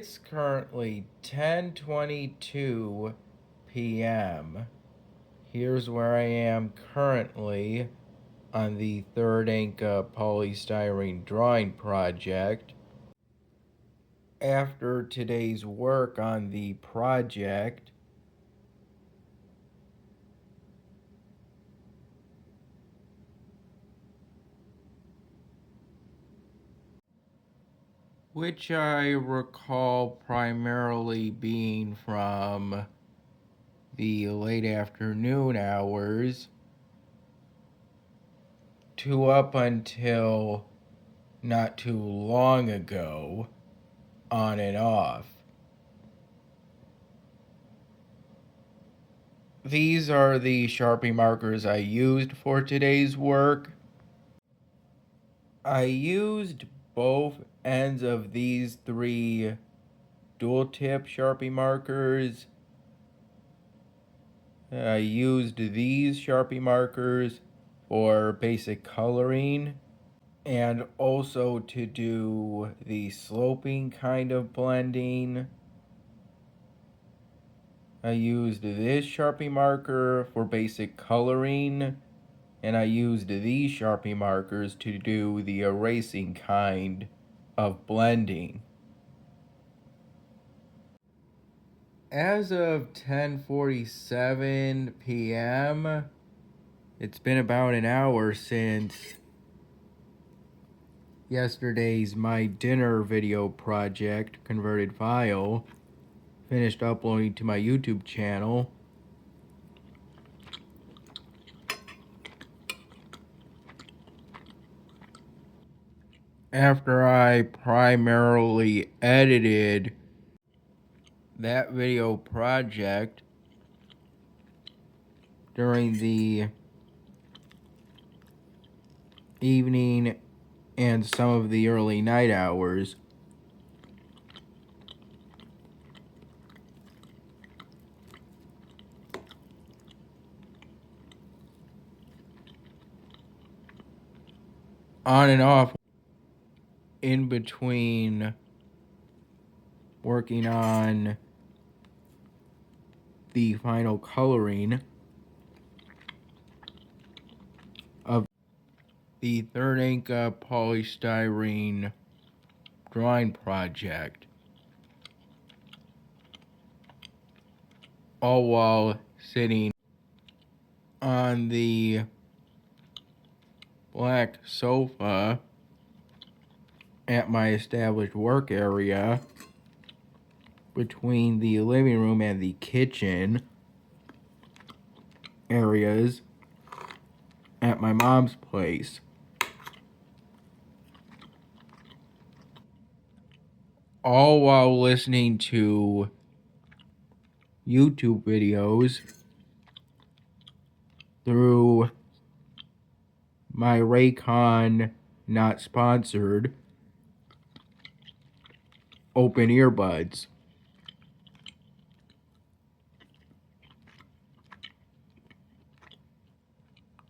It's currently 10:22 p.m. Here's where I am currently on the third Inca polystyrene drawing project. After today's work on the project, which I recall primarily being from the late afternoon hours to up until not too long ago, on and off. These are the Sharpie markers I used for today's work. I used both ends of these three dual tip Sharpie markers. I used these Sharpie markers for basic coloring and also to do the sloping kind of blending. I used this Sharpie marker for basic coloring, and I used these Sharpie markers to do the erasing kind of blending. As of 10:47 p.m., it's been about an hour since yesterday's My Dinner video project converted file finished uploading to my YouTube channel. After I primarily edited that video project during the evening and some of the early night hours. On and off in between working on the final coloring of the third Inca polystyrene drawing project, all while sitting on the black sofa at my established work area between the living room and the kitchen areas at my mom's place. All while listening to YouTube videos through my Raycon not sponsored open earbuds.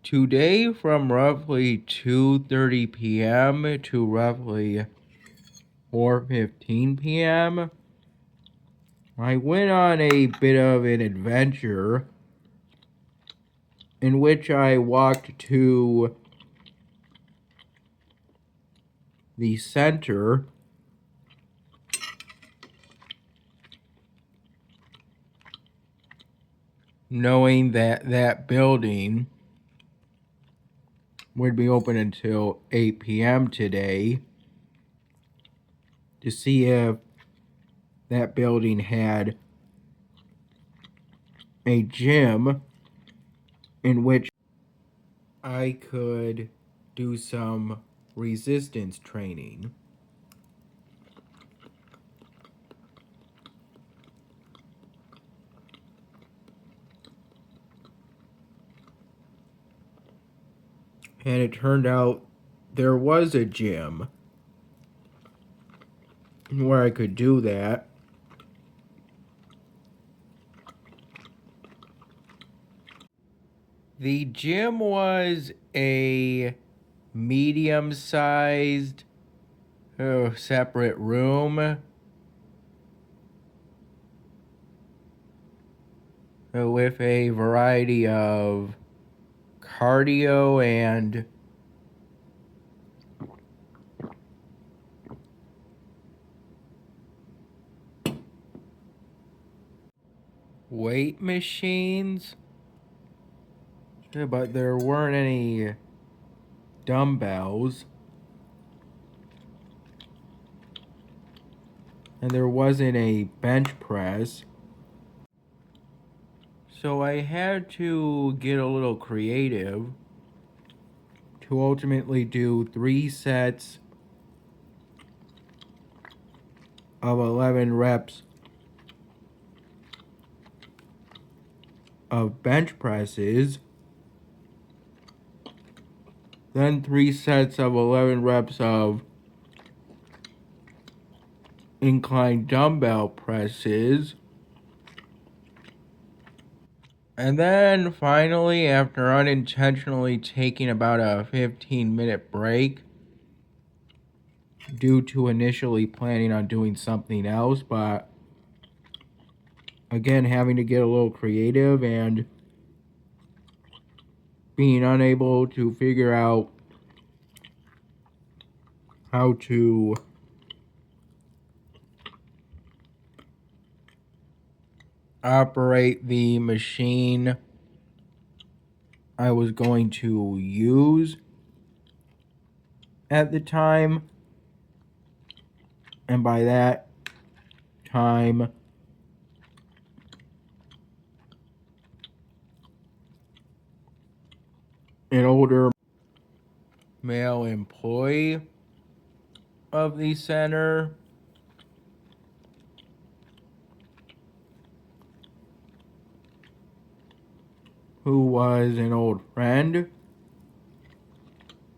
Today from roughly 2:30 p.m. to roughly 4:15 p.m. I went on a bit of an adventure in which I walked to the center knowing that that building would be open until 8 p.m. today to see if that building had a gym in which I could do some resistance training. And it turned out there was a gym where I could do that. The gym was a medium-sized separate room with a variety of cardio and weight machines, but there weren't any dumbbells, and there wasn't a bench press. So I had to get a little creative to ultimately do 3 sets of 11 reps of bench presses, then 3 sets of 11 reps of incline dumbbell presses, and then finally, after unintentionally taking about a 15-minute break due to initially planning on doing something else, but again having to get a little creative and being unable to figure out how to operate the machine I was going to use at the time. And by that time, an older male employee of the center who was an old friend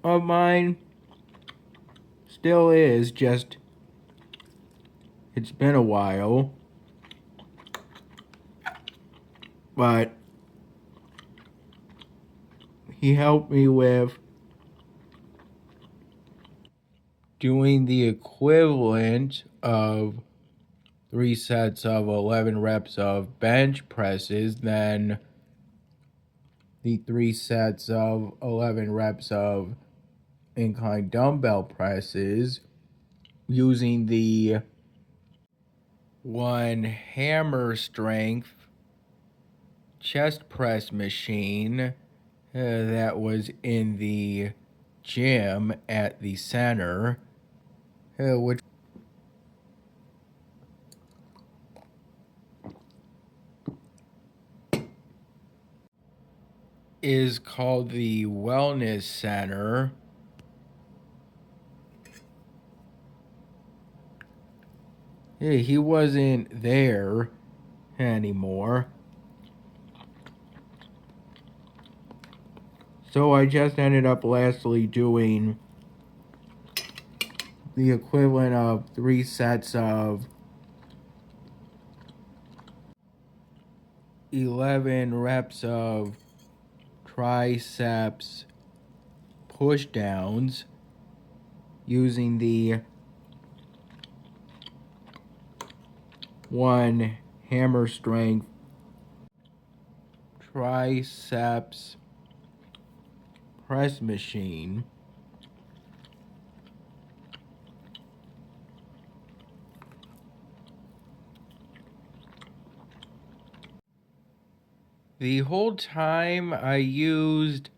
of mine, still is, just it's been a while, but he helped me with doing the equivalent of 3 sets of 11 reps of bench presses, then the 3 sets of 11 reps of incline dumbbell presses using the 1 hammer strength chest press machine that was in the gym at the center, which is called the Wellness Center. He wasn't there anymore. So I just ended up lastly doing the equivalent of 3 sets of 11 reps of triceps push downs using the 1 hammer strength triceps press machine. The whole time I used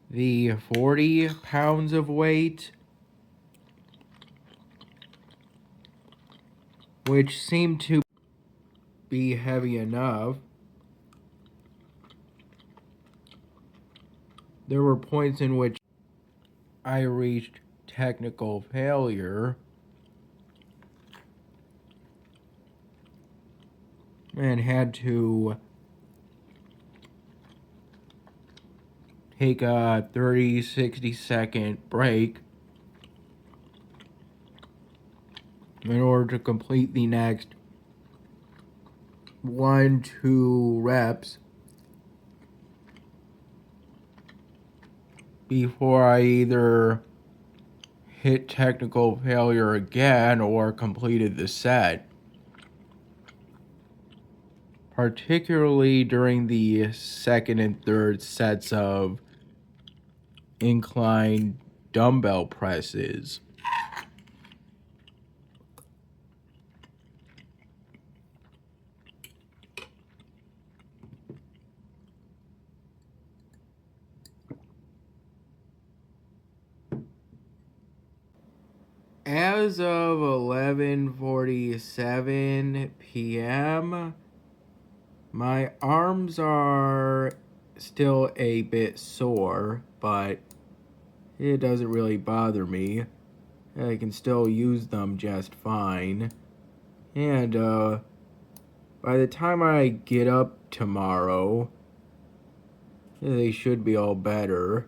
the 40 pounds of weight, which seemed to be heavy enough. There were points in which I reached technical failure and had to take a 30-60 second break in order to complete the next 1-2 reps before I either hit technical failure again or completed the set. particularly during the second and third sets of incline dumbbell presses. As of 11:47 p.m., my arms are still a bit sore, but it doesn't really bother me. I can still use them just fine. And by the time I get up tomorrow, they should be all better.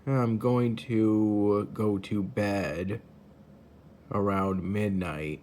I'm going to go to bed around midnight.